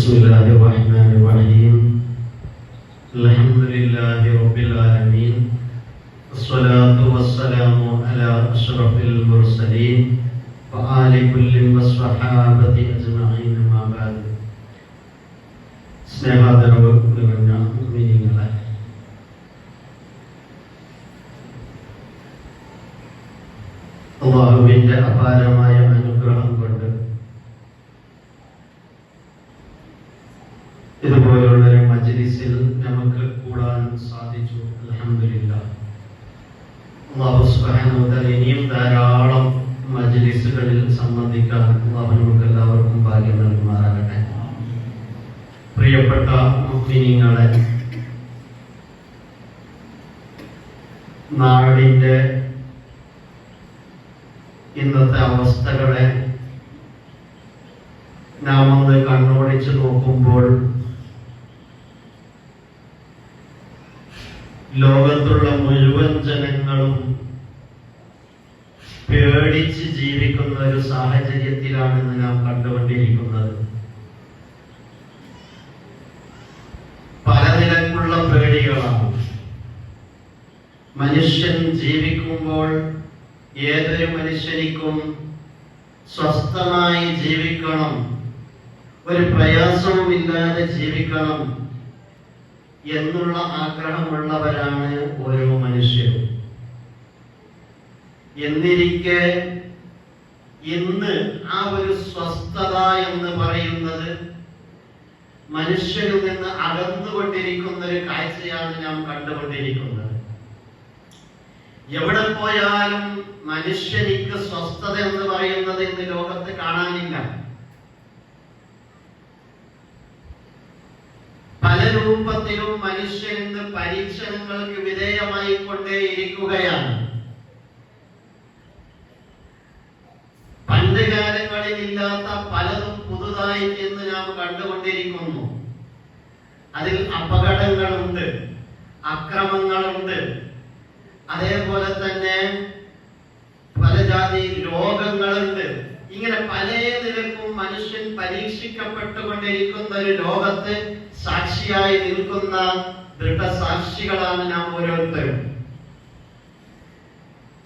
Bismillahirrahmanirrahim. Alhamdulillahi rabbil alamin. Wassalatu wassalamu ala ashrafil mursalin wa ali kulli wassahabati ajma'in ma ba'd. സ്നേഹാദരവ് നിറഞ്ഞ മുഅ്മിനീങ്ങളെ, അല്ലാഹുവിന്റെ അപാരമായ അനുഗ്രഹം കൊണ്ട് ഇതുപോലുള്ള ഒരു മജ്ലിസിൽ നമുക്ക് കൂടാൻ സാധിച്ചു. അൽഹംദുലില്ലാഹ്. അല്ലാഹു സുബ്ഹാനഹു വ തആല ഇനിയും ധാരാളം മജ്ലിസുകളിൽ സംബന്ധിക്കാൻ അല്ലാഹു നമുക്ക് എല്ലാവർക്കും ഭാഗ്യം നൽകുമാറാകട്ടെ. പ്രിയപ്പെട്ട മുഅ്മിനീങ്ങളെ, നാടിന്റെ ഇന്നത്തെ അവസ്ഥകളെ നാം ഒന്ന് കണ്ണോടിച്ച് നോക്കുമ്പോൾ ലോകത്തുള്ള മുഴുവൻ ജനങ്ങളും പേടിച്ച് ജീവിക്കുന്ന ഒരു സാഹചര്യത്തിലാണ് ഇന്ന് നാം കണ്ടുകൊണ്ടിരിക്കുന്നത്. പലനിരക്കുള്ള പേടികളാണ്. മനുഷ്യൻ ജീവിക്കുമ്പോൾ ഏതൊരു മനുഷ്യനിക്കും സ്വസ്ഥമായി ജീവിക്കണം, ഒരു പ്രയാസവുമില്ലാതെ ജീവിക്കണം എന്നുള്ള ആഗ്രഹമുള്ളവരാണ് ഓരോ മനുഷ്യരും. എന്നിരിക്കെ ഇന്ന് ആ ഒരു സ്വസ്ഥത എന്ന് പറയുന്നത് മനുഷ്യരിൽ നിന്ന് അകന്നുകൊണ്ടിരിക്കുന്ന ഒരു കാഴ്ചയാണ് നാം കണ്ടുകൊണ്ടിരിക്കുന്നത്. എവിടെ പോയാലും മനുഷ്യനിക്ക് സ്വസ്ഥത എന്ന് പറയുന്നത് ഇന്ന് ലോകത്ത് കാണാനില്ല. പല രൂപത്തിലും മനുഷ്യൻ ഇന്ന് പരീക്ഷണങ്ങൾക്ക് വിധേയമായി കൊണ്ടേയിരിക്കുകയാണ്. പണ്ട് കാലങ്ങളിൽ ഇല്ലാത്ത പലതും പുതുതായി ഇന്ന് നാം കണ്ടുകൊണ്ടിരിക്കുന്നു. അതിൽ അപകടങ്ങളുണ്ട്, അക്രമങ്ങളുണ്ട്, അതേപോലെ തന്നെ പല ജാതി രോഗങ്ങളുണ്ട്. ഇങ്ങനെ പല നിലക്കും മനുഷ്യൻ പരീക്ഷിക്കപ്പെട്ടുകൊണ്ടിരിക്കുന്ന ഒരു ലോകത്ത് സാക്ഷിയായി നിൽക്കുന്ന ദൃഢസാക്ഷികളാണ് നാം ഓരോരുത്തരും.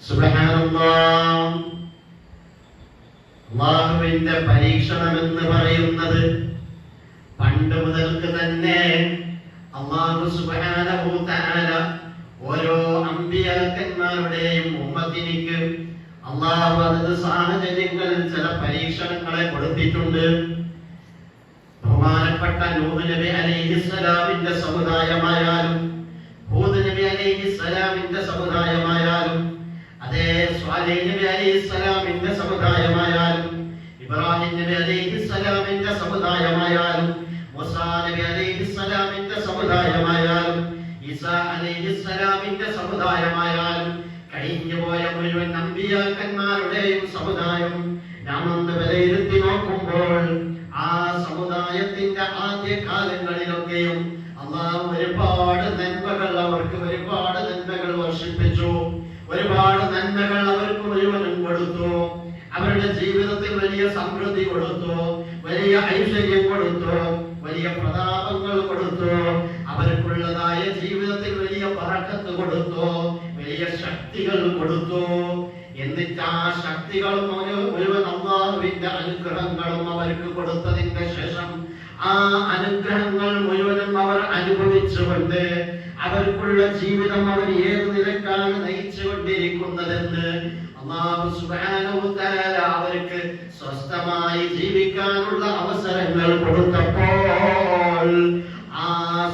സുബ്ഹാനല്ലാഹ്. അല്ലാഹുവിന്റെ പരീക്ഷണം എന്ന് പറയുന്നത് പണ്ട് മുതൽക്ക് തന്നെ അല്ലാഹു സുബ്ഹാനഹു തആല ഓരോ അമ്പിയാക്കന്മാരുടെയും ഉമ്മത്തിനിക്ക് അല്ലാഹു അതത് സാഹചര്യങ്ങളിൽ ചില പരീക്ഷണങ്ങളെ കൊടുത്തിട്ടുണ്ട്. ബഹുമാനപ്പെട്ട നൂഹ് നബി അലൈഹിസ്സലാമിന്റെ സമുദായമായാലും, ഹൂദ് നബി അലൈഹിസ്സലാമിന്റെ സമുദായമായാലും, അതേ സ്വാലിഹ് നബി അലൈഹിസ്സലാമിന്റെ സമുദായമായാലും, ഇബ്രാഹിം നബി അലൈഹിസ്സലാമിന്റെ സമുദായമായാലും, മൂസാ നബി അലൈഹിസ്സലാമിന്റെ സമുദായമായാലും, ഈസാ അലൈഹിസ്സലാമിന്റെ സമുദായമായാലും, കഴിഞ്ഞുപോയ മുഴുവൻ അമ്പിയാക്കന്മാരുടെയും സമുദായം നാം ഒന്ന് വിലയിരുത്തി നോക്കുമ്പോൾ ആ സമുദായത്തിന്റെ ആദ്യ കാലങ്ങളിലൊക്കെയും അല്ലാഹു ഒരുപാട് നന്മകൾ വർഷിപ്പിച്ചു. ഒരുപാട് നന്മകൾ അവർക്ക് മുഴുവനും കൊടുത്തു. അവരുടെ ജീവിതത്തിൽ വലിയ സമൃദ്ധി കൊടുത്തു, വലിയ ഐശ്വര്യം കൊടുത്തു, വലിയ പ്രതാപങ്ങൾ കൊടുത്തു. അവർക്കുള്ളതായ ജീവിതത്തിൽ വലിയ ബറക്കത്ത് കൊടുത്തു, വലിയ ശക്തികൾ കൊടുത്തു. എന്നിട്ട് ആ ശക്തികളും മുഴുവൻ അല്ലാഹുവിന്റെ അനുഗ്രഹങ്ങളും അവർക്ക് കൊടുത്തതിന്റെ ശേഷം ആ അനുഗ്രഹങ്ങൾ മുഴുവനും അവർ അനുഭവിച്ചുകൊണ്ട് അവർക്കുള്ള ജീവിതം അവർ ഏത് നിലക്കാണ് നയിച്ചുകൊണ്ടിരിക്കുന്നതെന്ന് അല്ലാഹു സുബ്ഹാനഹു വ തആല അവർക്ക് സ്വസ്ഥമായി ജീവിക്കാനുള്ള അവസരങ്ങൾ കൊടുത്തപ്പോൾ ആ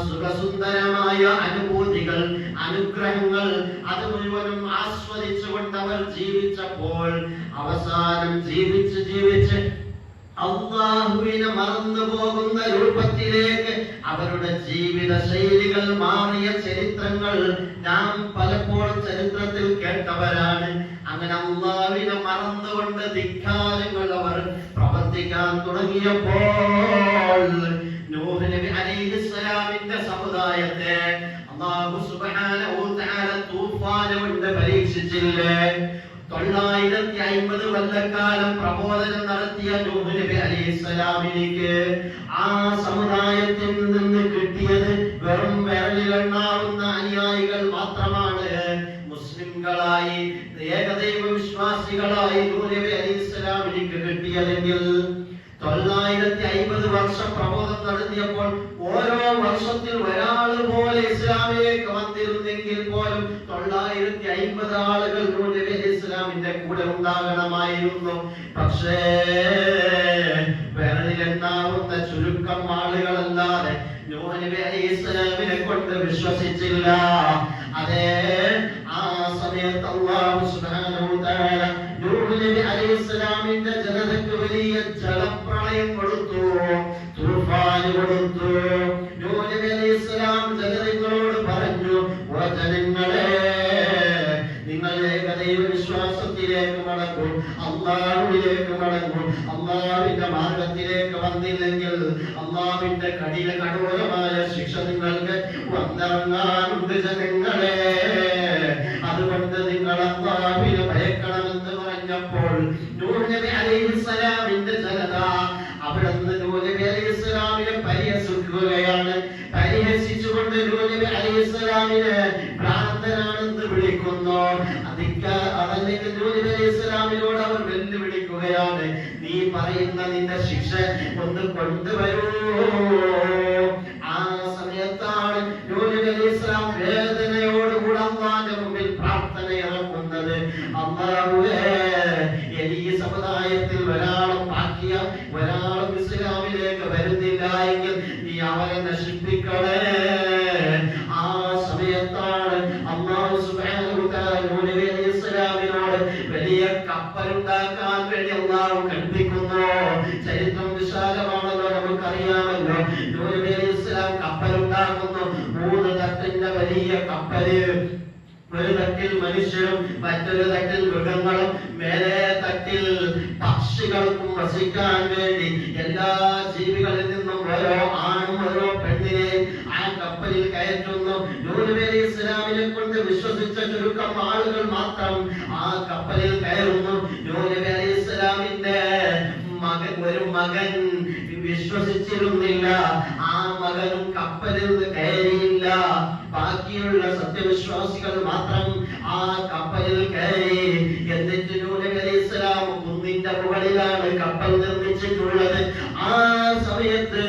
സുഖസുന്ദരമായ അനുഭൂതികൾ, അനുഗ്രഹങ്ങൾ അത് മുഴുവനും ആസ്വദിച്ചുകൊണ്ട് അവർ ജീവിച്ചപ്പോൾ അവസാനം ജീവിച്ച് അല്ലാഹുവിനെ മറന്നു പോകുന്ന രൂപത്തിലേക്ക് അവരുടെ ജീവിത ശൈലികൾ മാറിയ ചരിത്രങ്ങൾ നാം പലപ്പോഴും ചരിത്രത്തിൽ കേട്ടവരാണ്. അങ്ങനെ അല്ലാഹുവിനെ മറന്നുകൊണ്ട് ധിക്കാരങ്ങൾ അവർ പ്രവർത്തിക്കാൻ തുടങ്ങിയപ്പോൾ നൂഹ് നബി അലൈഹിസ്സലാമിന്റെ സമുദായത്തെ അല്ലാഹു സുബ്ഹാനഹു വ തആല തൂഫാൻ കൊണ്ട് പരീക്ഷിച്ചില്ലേ? 950 കൊല്ലക്കാലം പ്രബോധനം നടത്തിയ നൂഹ് നബി അലൈഹിസ്സലാമിലേക്ക് ആ സമുദായത്തിൽ നിന്ന് കിട്ടിയത് വെറും വിരലിലെണ്ണാവുന്ന അനുയായികൾ മാത്രമാണ്. മുസ്ലിംകളായി ഏകദൈവ വിശ്വാസികളായി നൂഹ് നബി അലൈഹിസ്സലാമിലേക്ക് കിട്ടിയതെങ്കിൽ 950 വർഷം പ്രബോധനം നടത്തിയപ്പോൾ ഓരോ വർഷത്തിൽ ഒരാൾ പോലെ ഇസ്ലാമിലേക്ക് വന്നിരുന്നെങ്കിൽ പോലും 950 ആളുകൾ നൂഹ് നബി ഇസ്ലാമിന്റെ കൂടെ ഉണ്ടാകണമായിരുന്നു. പക്ഷേ വിരലിലെണ്ണാവുന്ന ചുരുക്കം ആളുകളല്ലാതെ നൂഹ് നബി ഇസ്ലാമിനെ കൊണ്ട് വിശ്വസിച്ചില്ല. അതേ ആ സമയത്ത് അല്ലാഹു സുബ്ഹാനഹു തആല നൂഹ് നബി അലൈഹിസ്സലാമിന്റെ ജനതയ്ക്ക് വലിയ ജലപ്രളയം കൊടുത്തു, തൂഫാൻ കൊടുത്തു. നൂഹ് നബി അലൈഹിസ്സലാം ജനതകളോട് പറഞ്ഞു, ഓ ജനങ്ങളെ, നിങ്ങൾ ഏകദൈവ വിശ്വാസത്തിലേക്ക് മടങ്ങൂ, അല്ലാഹുവിലേക്ക് മടങ്ങൂ. അല്ലാഹുവിന്റെ മാർഗത്തിലേക്ക് വന്നില്ലെങ്കിൽ അല്ലാഹുവിന്റെ കഠോരമായ ശിക്ഷ നിങ്ങൾക്ക് വന്നിറങ്ങാനുണ്ട് ജനങ്ങളെ. അതുകൊണ്ട് നിങ്ങൾ അല്ലാഹുവിനെ ഭയക്കണമെന്ന് പറഞ്ഞപ്പോൾ നൂഹ് നബി അലൈഹിസ്സലാമിന്റെ ജനത അവിടുന്ന് നൂഹ് നബി അലൈഹിസ്സലാമിനെ പരിഹസിക്കുകയാണ്. പരിഹസിച്ചുകൊണ്ട് നൂഹ് നബി അലൈഹിസ്സലാമിനെ ഭ്രാന്തനാണെന്ന് വിളിക്കുന്നു. അതല്ലെങ്കിൽ നൂഹ് നബി അലൈഹിസ്സലാമിനോട് അവർ വെല്ലുവിളിക്കുകയാണ്, നീ പറയുന്ന നിന്റെ ശിക്ഷ ഒന്ന് കൊണ്ടുവരൂ. ആ സമയത്താണ് നൂഹ് നബി അലൈഹിസ്സലാം വേദനയോടുകൂടി അല്ലാഹുവിന്റെ മുമ്പിൽ പ്രാർത്ഥന ഇറക്കുന്നത്. അല്ലാഹുവേ, ഈ സമുദായത്തിൽ ഒരാളും ഇസ്ലാമിലേക്ക് വരുന്നില്ല എങ്കിൽ നീ അവരെ നശിപ്പിക്കണേ. ആ സമയത്താണ് അല്ലാഹു സുബ്ഹാനഹു തആല നൂഹ് നബി അലൈഹിസ്സലാമിനോട് വലിയ കപ്പലുണ്ടാക്കാൻ വേണ്ടി അല്ലാഹു കൽപ്പിക്കുന്നു. ചരിത്രം വിശാലമാണല്ലോ, നമുക്കറിയാമല്ലോ. നൂഹ് നബി അലൈഹിസ്സലാം കപ്പലുണ്ടാക്കുന്നു. 3 തട്ടിന്റെ വലിയ കപ്പല്. ഒരു തട്ടിൽ മനുഷ്യരും മറ്റൊരു തട്ടിൽ മൃഗങ്ങളും മേലെ തട്ടിൽ പക്ഷികൾക്കും വസിക്കാൻ വേണ്ടി എല്ലാ ജീവികളിൽ നിന്നും ഓരോ ആണും ഓരോ പെണ്ണിനെയും ആ കപ്പലിൽ കയറ്റുന്നു. നൂഹ് നബി അലൈഹിസ്സലാമിനെ കൊണ്ട് വിശ്വസിച്ച ചുരുക്കം ആളുകൾ മാത്രം ആ കപ്പലിൽ കയറുന്നു. നൂഹ് നബി അലൈഹിസ്സലാമിന്റെ ഒരു മകൻ വിശ്വസിച്ചിരുന്നില്ല. ആ മകനും കപ്പലിൽ കയറിയില്ല. ബാക്കിയുള്ള സത്യവിശ്വാസികൾ മാത്രം ആ കപ്പലിൽ കയറി. എന്നിട്ട് നൂഹ് നബി അലൈഹിസ്സലാം കുന്നിന്റെ മുകളിലാണ് കപ്പൽ നിർമ്മിച്ചിട്ടുള്ളത്. ആ സമയത്ത്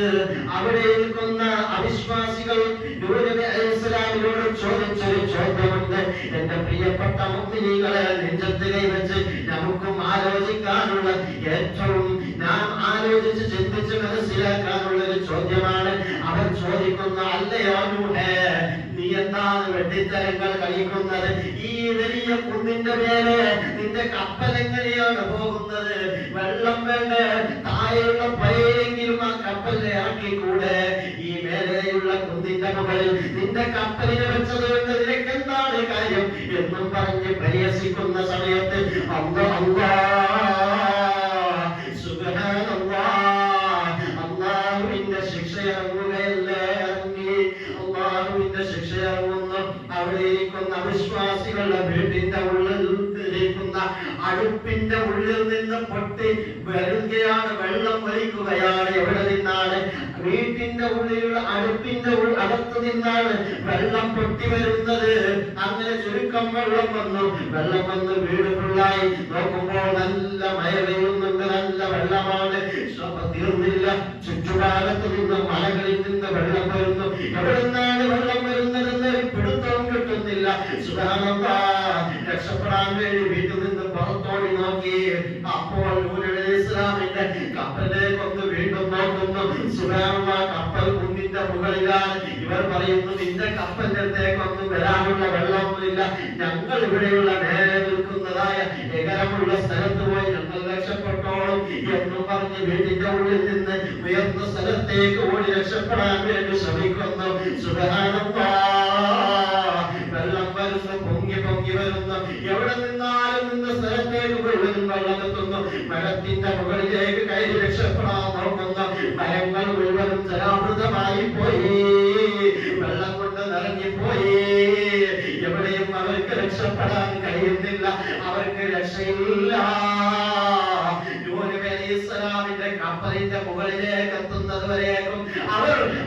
അവിടെ നിൽക്കുന്ന അവിശ്വാസികൾ നൂഹ് നബി അലൈഹിസ്സലാമിനോട് ചോദിച്ചൊരു ചോദ്യമുണ്ട്. എന്റെ പ്രിയപ്പെട്ട മുഅ്മിനീങ്ങളെ, നെഞ്ചത്ത് കൈവച്ച് നമുക്കും ആലോചിക്കാനുള്ള, ഏറ്റവും നാം ആലോചിച്ച് ചിന്തിച്ച് മനസ്സിലാക്കാനുള്ള ഒരു ചോദ്യമാണ്. അവർ ചോദിക്കുന്ന, അല്ലയോ നൂഹേ, നീ എന്താണ് വെട്ടിത്തരങ്ങൾ കളിക്കുന്നത്? ഈ വലിയ കുന്നിന്റെ മേലെ നിന്റെ കപ്പൽ എങ്ങനെയാണ് പോകുന്നത്? വെള്ളം വേണ്ട, താഴെയുള്ള പഴയെങ്കിലും ആ കപ്പലിനെ ഇറക്കിക്കൂടെ? ഈ മേലെയുള്ള കുന്നിന്റെ മുകളിൽ നിന്റെ കപ്പലിനെ വെച്ചത് കൊണ്ട് നിനക്ക് എന്താണ് കാര്യം എന്നും പറഞ്ഞ് പരിഹസിക്കുന്ന സമയത്ത് അല്ലാഹുവിന്റെ ശിക്ഷ ഇറങ്ങുകയല്ലേ ഇറങ്ങി. അല്ലാഹുവിന്റെ ശിക്ഷ ഇറങ്ങുന്നു. അവിടെ ഇരിക്കുന്ന അവിശ്വാസികളുടെ വീട്ടിന്റെ ഉള്ളിൽ ഇരിക്കുന്ന അടുപ്പിന്റെ ഉള്ളിൽ നിന്ന് പൊട്ടി വരികയാണ്, വെള്ളം വലിക്കുകയാണ്. എവിടെ നിന്നാണ്? വീട്ടിന്റെ ഉള്ളിലുള്ള അടുപ്പിന്റെ അകത്ത് നിന്നാണ് വെള്ളം പൊട്ടി വരുന്നത്. അങ്ങനെ ചുരുക്കം വെള്ളം വന്നു വീട് ഫുള്ളായി. നോക്കുമ്പോൾ നല്ല മഴ പെയ്യുന്നുണ്ട്, നല്ല വെള്ളമാണ്. തീർന്നില്ല, ചുറ്റുഭാഗത്ത് നിന്ന് മലകളിൽ നിന്ന് വെള്ളം വരുന്നു. എവിടെ നിന്നാണ് വെള്ളം വരുന്നതെന്ന് പിടുത്തവും കിട്ടുന്നില്ല. സുബ്ഹാനല്ലാഹ്, രക്ഷപ്പെടാൻ വേണ്ടി വീട്ടിൽ നിന്ന് പുറത്തോടി നോക്കി. അപ്പോൾ നൂഹ് നബി ഇസ്ലാമിന്റെ കപ്പലിലേക്കൊന്ന് വീണ്ടും നോക്കുന്നു. സുബ്ഹാനല്ലാഹ്, കപ്പൽ കുന്നിന്റെ മുകളിലാണ്. ഇവർ പറയുന്നു, നിന്റെ കപ്പലിന്റെ അടുത്തേക്കൊന്നും വരാനുള്ള വെള്ളമൊന്നുമില്ല, ഞങ്ങൾ ഇവിടെയുള്ള നേരെ നിൽക്കുന്നതായ എകരമുള്ള സ്ഥലത്ത് പോയി ഞങ്ങൾ രക്ഷപ്പെട്ടോളും എന്നും പറഞ്ഞ് വീട്ടിന്റെ ഉള്ളിൽ നിന്ന് ഉയർന്ന സ്ഥലത്തേക്ക് ഓടി രക്ഷപ്പെടാൻ വേണ്ടി ശ്രമിക്കുന്നു. സുബ്ഹാനല്ലാഹ്, വെള്ളം വരുന്നു, പൊങ്ങി വരുന്നു. എവിടെ നിന്നാലും നിന്ന സ്ഥലത്തേക്ക് മുഴുവനും വെള്ളമെത്തുന്നു. മരത്തിന്റെ മുകളിലേക്ക് കയറി രക്ഷപ്പെടാൻ നോക്കുന്നു. മരങ്ങൾ മുഴുവനും ജലാമൃതമായി പോയി, വെള്ളം കൊണ്ട് നിറഞ്ഞിപ്പോയി. എവിടെയും അവർക്ക് രക്ഷപ്പെടാൻ കഴിയുന്നില്ല. അവർക്ക് രക്ഷയില്ല. നൂഹ് നബി അലൈഹിസ്സലാമിന്റെ കപ്പലിന്റെ മുകളിലേക്ക് എത്തുന്നത് വരേക്കും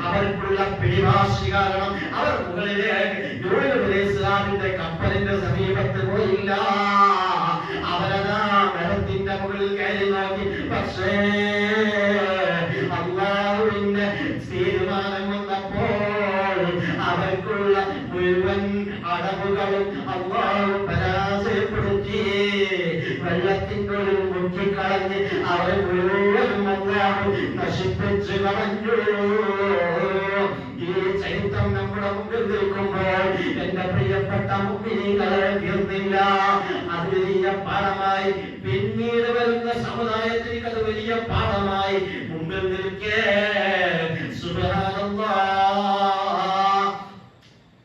അവർക്കുള്ള പിടിവാശി കാരണം അവർ മുകളിലേക്ക് നൂഹ് നബി അലൈഹിസ്സലാമിന്റെ കപ്പലിന്റെ സമീപത്ത് പോയില്ല. അവരതാ മരത്തിന്റെ മുകളിൽ കയറി നോക്കി. പക്ഷേ അല്ലാഹുവിന്റെ തീരുമാനം വന്നപ്പോൾ അവർക്കുള്ള മുഴുവൻ അടവുകളും അല്ലാഹു പരാജയപ്പെടുത്തി. വെള്ളത്തിന്റെ ഒരു മുക്കിക്കളഞ്ഞ് അവരെ മുഴുവനും അല്ലാഹു നശിപ്പിച്ചു കളഞ്ഞു. ഈ ചരിത്രം നമ്മുടെ മുമ്പിൽ നിൽക്കുമ്പോൾ എന്റെ പ്രിയപ്പെട്ട മുഅ്മിനീങ്ങളെ തീർന്നില്ല. അത് വലിയ പാഠമായി പിന്നീട് വരുന്ന സമുദായത്തിലേക്ക് അത് വലിയ പാഠമായി മുമ്പിൽ നിൽക്കേ. സുബ്ഹാനല്ലാഹ്.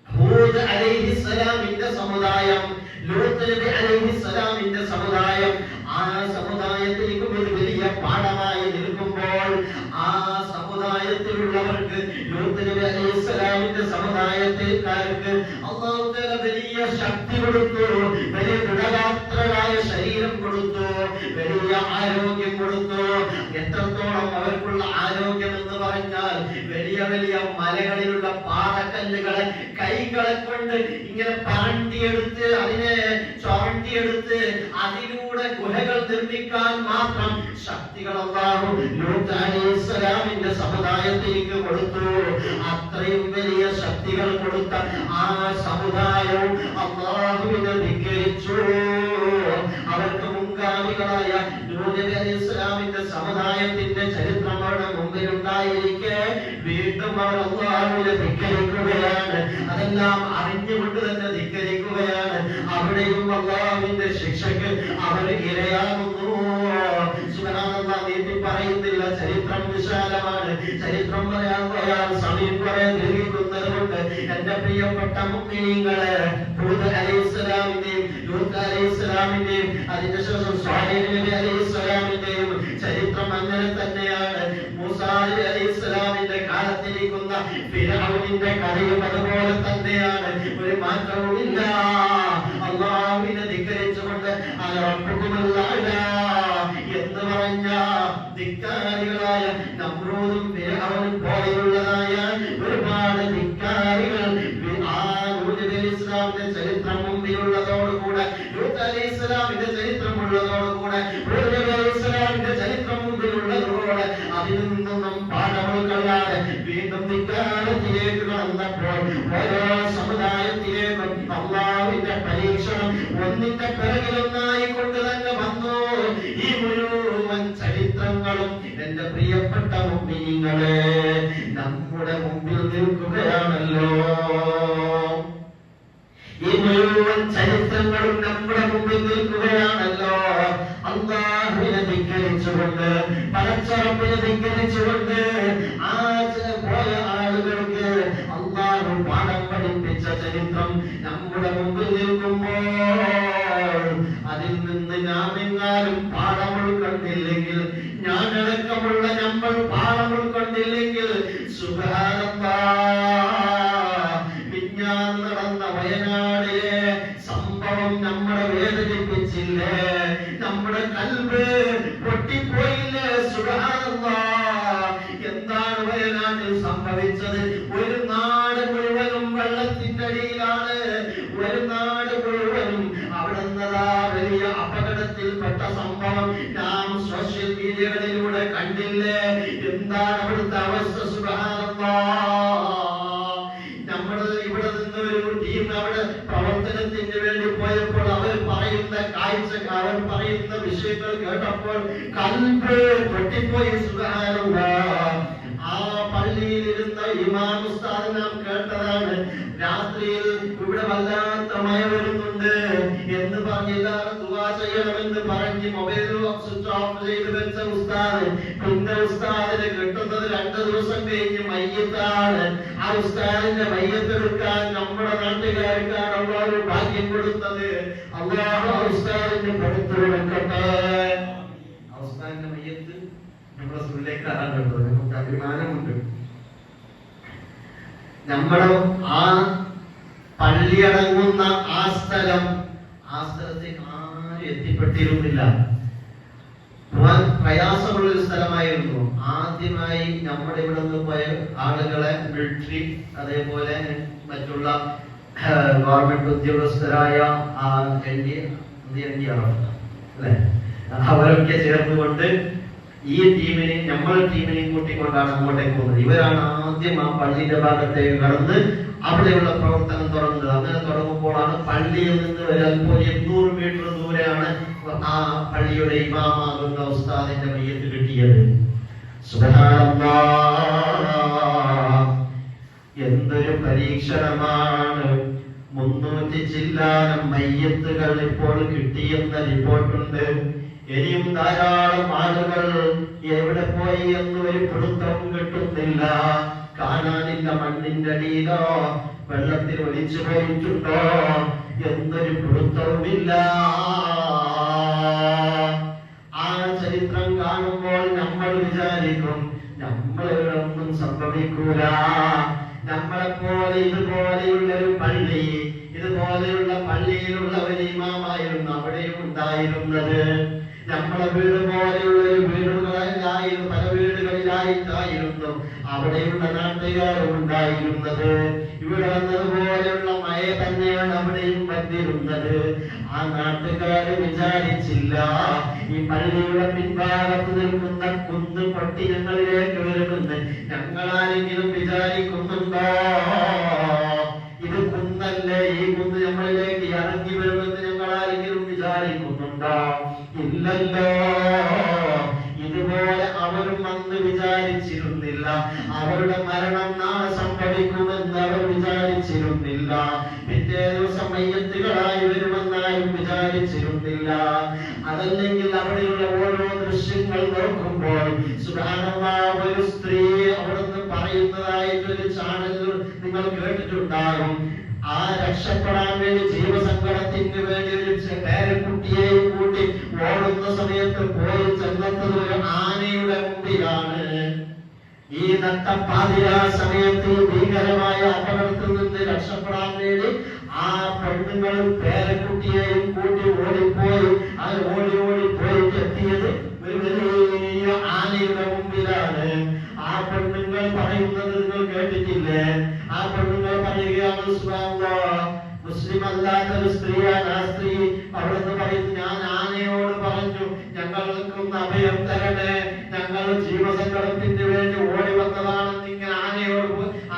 ഹൂദ് അലൈഹിസ്സലാമിന്റെ സമുദായം, ലൂത്ത് നബി അലൈഹിസ്സലാമിന്റെ സമുദായം, ആ സമുദായത്തിലേക്ക് ഒരു വലിയ പാഠമായി നിൽക്കുമ്പോൾ ആ സമുദായത്തിലുള്ളവർക്ക് ലൂത്ത് നബി അലൈഹിസ്സലാമിന്റെ സമുദായത്തിൽക്കാർക്ക് അല്ലാഹു തആല വലിയ ശക്തി കൊടുത്തു, വലിയ ദൃഢഗാത്രമായ ശരീരം കൊടുത്തു, വലിയ ആരോഗ്യം കൊടുത്തു. എത്രത്തോളം അവർക്കുള്ള ആരോഗ്യം എന്ന് പറഞ്ഞാൽ വലിയ വലിയ മലകളിലുള്ള പാറക്കല്ലുകളെ കൈകളെ കൊണ്ട് ഇങ്ങനെ പറണ്ടിയെടുത്ത് അതിനെ ചുരണ്ടിയെടുത്ത് അതിലൂടെ ഗുഹകൾ നിർമ്മിക്കാൻ മാത്രം ശക്തികൾ അല്ലാഹു ലൂത്ത് അലൈഹിസ്സലാമിന്റെ സമുദായത്തിലേക്ക് കൊടുത്തു. അത്രയും വലിയ ശക്തികൾ കൊടുത്ത ആ സമുദായവും അല്ലാഹുവിനെ ധിക്കരിച്ചു. അവർക്ക് മുൻഗാമികളായ നൂഹ് നബി അലൈഹിസ്സലാമിന്റെ സമുദായത്തിന്റെ ചരിത്രം അവരുടെ മുമ്പിലുണ്ടായിരിക്കെ വീണ്ടും അവർ അല്ലാഹുവിനെ ധിക്കരിക്കുകയാണ്. അതെല്ലാം അറിഞ്ഞുകൊണ്ട് തന്നെ ധിക്കരിക്കുകയാണ്. അവിടെയും അല്ലാഹുവിന്റെ ശിക്ഷയ്ക്ക് അവർ ഇരയാകുന്നു. സുബ്ഹാനല്ലാഹ്. നീട്ടി പറയുന്നില്ല, ചരിത്രം വിശാലമാണ്. ചരിത്രം പറയാൻ പോയാൽ സമയം കുറെ ദീർഘിക്കുന്നത് കൊണ്ട് എന്റെ പ്രിയപ്പെട്ട മുഅ്മിനീങ്ങളെ, ഹൂദ് അലൈഹിസ്സലാമിന്റെയും ലൂത്ത് അലൈഹിസ്സലാമിന്റെയും അതിന്റെ ശേഷം സ്വാലിഹ് നബി അലൈഹിസ്സലാമിന്റെയും ചരിത്രം അങ്ങനെ തന്നെയാണ്. മൂസാ നബി അലൈഹിസ്സലാമിന്റെ കാലത്തിരിക്കുന്ന ഫിർഔനിന്റെ കഥയും അതുപോലെ തന്നെയാണ്. ഒരു മാറ്റവുമില്ല. അല്ലാഹുവിനെ ധിക്കരിച്ചുകൊണ്ട് എന്ന് പറഞ്ഞ ധിക്കാരികളായ നമ്രൂദും ഫിർഔനും പോലെയുള്ളതായ ഒരുപാട് ധിക്കാരികൾ ആ നൂഹ് നബി അലൈഹിസ്സലാമിന്റെ ചരിത്രം മുമ്പിലുള്ളതോടുകൂടെ, ലൂത്ത് അലൈഹിസ്സലാമിന്റെ ചരിത്രം ഉള്ളതോടുകൂടെ, ഹൂദ് നബി അലൈഹിസ്സലാമിന്റെ ചരിത്രം മുമ്പിലുള്ളതോടെ അതിൽ നിന്നും പാഠം ഉൾക്കൊള്ളാതെ വീണ്ടും ധിക്കാരത്തിലേക്ക് കടന്നപ്പോൾ ഓരോ സമുദായത്തിലേക്കും അല്ലാഹുവിന്റെ പരീക്ഷണം ഒന്നിന്റെ പിറകിലൊന്നായി കൊണ്ട് തന്നെ വന്നു. ഈ മുഴുവൻ ചരിത്രങ്ങളും എന്റെ പ്രിയപ്പെട്ട മുഅ്മിനീങ്ങളെ നമ്മുടെ മുമ്പിൽ നിൽക്കുകയാണല്ലോ. ഈ മുഴുവൻ ചരിത്രങ്ങളും നമ്മുടെ മുമ്പിൽ നിൽക്കുകയാണല്ലോ. അല്ലാഹുവിനെ ധിക്കരിച്ചുകൊണ്ട്, പടച്ചറപ്പിനെ ധിക്കരിച്ചുകൊണ്ട് ആ പോയ ആളുകൾക്ക് അല്ലാഹു പാഠം പഠിപ്പിച്ച ചരിത്രം നമ്മുടെ മുമ്പിൽ നിൽക്കുമ്പോൾ അതിൽ നിന്ന് നാം എങ്ങാനും പാഠം ഉൾക്കൊണ്ടില്ലെങ്കിൽ, ഞാനടക്കമുള്ള നമ്മൾ പാഠം ഉൾക്കൊണ്ടില്ലെങ്കിൽ, സുബ്ഹാനല്ലാഹ്, വിജ്ഞാൻ നടന്ന വയനാടിലെ സംഭവം നമ്മളെ വേദനിപ്പിച്ചില്ലേ? നമ്മുടെ കൽബ് പൊട്ടിപ്പോയില്ലേ? സുബ്ഹാനല്ലാഹ്. എന്താണ് വയനാട്ടിൽ സംഭവിച്ചത്? ഒരു നാട് മുഴുവനും വെള്ളത്തിന്റെ അടിയിലാണ്. ഒരു നാട് മുഴുവനും അവിടെ നിന്നതാ വലിയ അപകടത്തിൽപ്പെട്ട സംഭവം നാം സോഷ്യൽ മീഡിയകളിലൂടെ കണ്ടില്ലേ? എന്താണ് അവിടുത്തെ അവസ്ഥ? സുബ്ഹാനല്ലാഹ്. നമ്മൾ ഇവിടെ നിന്ന് ഒരു ടീം അവിടെ പ്രവർത്തനത്തിന് വേണ്ടി പോയപ്പോൾ അവർ പറയുന്ന കാഴ്ച, അവർ പറയുന്ന വിഷയങ്ങൾ കേട്ടപ്പോൾ കൽബ് പൊട്ടിപ്പോയി. സുബ്ഹാനല്ലാഹ്. ആ പള്ളിയിൽ ഇരുന്ന ഇമാം ഉസ്താദ് നാം കേട്ടതാണ്, രാത്രിയിൽ ഇവിടെ വല്ലാത്ത മഴ വരുന്നുണ്ട് എന്ന് പറഞ്ഞില്ലാതെ ദുആ ചെയ്യണമെന്ന് പറഞ്ഞ് മൊബൈൽ സ്വിച്ച് ഓഫ് ചെയ്ത് വെച്ച ഉസ്താദ്, പിന്നെ ഉസ്താദിനെ കിട്ടുന്നത് 2 ദിവസം കഴിഞ്ഞ് മയ്യത്താണ്. ആ ഉസ്താദിന്റെ മയ്യത്തെടുക്കാൻ നമ്മുടെ നാട്ടുകാർക്കാണ് അല്ലാഹു ഒരു ഭാഗ്യം കൊടുത്തത്. അല്ലാഹു ഉസ്താദിന്റെ പുറത്തു കൊടുക്കട്ടെ. ആ ഉസ്താദിന്റെ മയ്യത്ത് നമ്മുടെ സുല്ലേക്കാരാണ് കേട്ടത്. നമുക്ക് അഭിമാനമുണ്ട്. നമ്മുടെ ആ പള്ളിയടങ്ങുന്ന ആ സ്ഥലത്തേക്ക് ആരും എത്തിപ്പെട്ടിരുന്നില്ല. പോകാൻ പ്രയാസമുള്ളൊരു സ്ഥലമായിരുന്നു. ആദ്യമായി നമ്മുടെ ഇവിടെ നിന്ന് പോയ ആളുകളെ മിലിറ്ററി, അതേപോലെ മറ്റുള്ള ഗവൺമെന്റ് ഉദ്യോഗസ്ഥരായ അല്ലെ, അവരൊക്കെ ചേർന്നുകൊണ്ട് ഈ ടീമിനെയും നമ്മുടെ ടീമിനെയും കൂട്ടിക്കൊണ്ടാണ് അങ്ങോട്ടേക്ക് പോകുന്നത്. ഇവരാണ് ആദ്യം ആ പള്ളിയുടെ ഭാഗത്തേക്ക് കടന്ന് അവിടെയുള്ള പ്രവർത്തനം തുടങ്ങുന്നത്. അങ്ങനെ തുടങ്ങുമ്പോഴാണ് പള്ളിയിൽ നിന്ന് വരുമ്പോൾ 800 മീറ്റർ ദൂരെയാണ് ആ പള്ളിയുടെ ഇമാമാകുന്ന ഉസ്താദിന്റെ മയ്യത്ത് കിട്ടിയത്. സുബ്ഹാനല്ലാഹ്, എന്തൊരു പരീക്ഷണമാണ്! 300 ചില്ലാനം മയ്യത്തുകൾ ഇപ്പോൾ കിട്ടിയെന്ന റിപ്പോർട്ടുണ്ട്. ഇനിയും ധാരാളം ആളുകൾ എവിടെ പോയി എന്ന് ഒരു പിടുത്തവും കിട്ടുന്നില്ല. കാണാനില്ല. മണ്ണിന്റെ അടിയിലോ വെള്ളത്തിൽ ഒലിച്ചു പോയിട്ടുണ്ടോ എന്നൊരു പിടുത്തവുമില്ല. ആ ചരിത്രം കാണുമ്പോൾ നമ്മൾ വിചാരിക്കും നമ്മളിവിടെ ഒന്നും സംഭവിക്കൂല. നമ്മളെപ്പോലെ ഇതുപോലെയുള്ളൊരു പള്ളി, ഇതുപോലെയുള്ള പള്ളിയിലുള്ള ഒരു ഇമാമായിരുന്നു അവിടെയും ഉണ്ടായിരുന്നത്. നമ്മളെ വീട് പോലെയുള്ള ഒരു വീടുകളിലായിരുന്നു, പല വീടുകളിലായിട്ടായിരുന്നു അവിടെയുള്ള നാട്ടുകാരും ഉണ്ടായിരുന്നത്. ഇവിടെ വന്നതുപോലെയുള്ള മഴ തന്നെയാണ് അവിടെയും വന്നിരുന്നത്. ആ നാട്ടുകാര് വിചാരിച്ചില്ല ഈ പള്ളിയുടെ പിൻഭാഗത്ത് നിൽക്കുന്ന കുന്ന് പൊട്ടി ഞങ്ങളിലേക്ക് വരുമെന്ന്. ഞങ്ങളാരെങ്കിലും വിചാരിക്കുന്നുണ്ടോ ഇത് കുന്നല്ലേ, ഈ കുന്ന് നമ്മളിലേക്ക് ഇറങ്ങി വരുമെന്ന് ഞങ്ങളാരെങ്കിലും വിചാരിക്കുന്നുണ്ടോ? ഇല്ലല്ലോ. ഇതുപോലെ അവരും അന്ന് വിചാരിച്ചിരുന്നില്ല. അവരുടെ മരണം നാളെ സംഭവിക്കുമെന്ന് അവർ വിചാരിച്ചിരുന്നില്ല. പിറ്റേ ദിവസം മയ്യത്തുകളായി വരുമെന്നാരും വിചാരിച്ചിരുന്നില്ല. അതല്ലെങ്കിൽ അവിടെയുള്ള ഓരോ ദൃശ്യങ്ങൾ നോക്കുമ്പോൾ സുബ്ഹാനല്ലാഹ്, ഒരു സ്ത്രീ അവിടുന്ന് പറയുന്നതായിട്ടൊരു ചാനലിൽ നിങ്ങൾ കേട്ടിട്ടുണ്ടാകും. ആ രക്ഷപ്പെടാൻ വേണ്ടി ജീവസങ്കടത്തിന് വേണ്ടി ഒരു പേരക്കുട്ടിയെയും കൂട്ടി ഓടുന്ന സമയത്ത് പോയി ചെന്നത് ഒരു ആനയുടെ മുമ്പിലാണ്. ഈ നട്ടപ്പാതിരാ സമയത്ത് ഭീകരമായ അപകടത്തിൽ നിന്ന് രക്ഷപ്പെടാൻ വേണ്ടി ആ പെണ്ണുങ്ങളും പേരക്കുട്ടിയെയും കൂട്ടി ഓടിപ്പോയി. അത് ഓടി പോയി എത്തിയത് ഒരു വലിയ ആനയുടെ മുമ്പിലാണ്. ആ പെണ്ണുങ്ങൾ പറയുന്നത് നിങ്ങൾ കേട്ടിട്ടില്ലേ? ആ പെണ്ണുങ്ങൾ പറയുകയാണ്, മുസ്ലിം അല്ലാത്തൊരു സ്ത്രീയാണ്. ആ സ്ത്രീ അവിടുന്ന് പറയുന്നു, ഞാൻ ആനയോട് പറഞ്ഞു ഞങ്ങൾക്കൊന്ന് അഭയം തരണേ, ഞങ്ങൾ ജീവസങ്കടത്തിന് വേണ്ടി ഓടി വന്നതാണെന്ന് ഇങ്ങനെ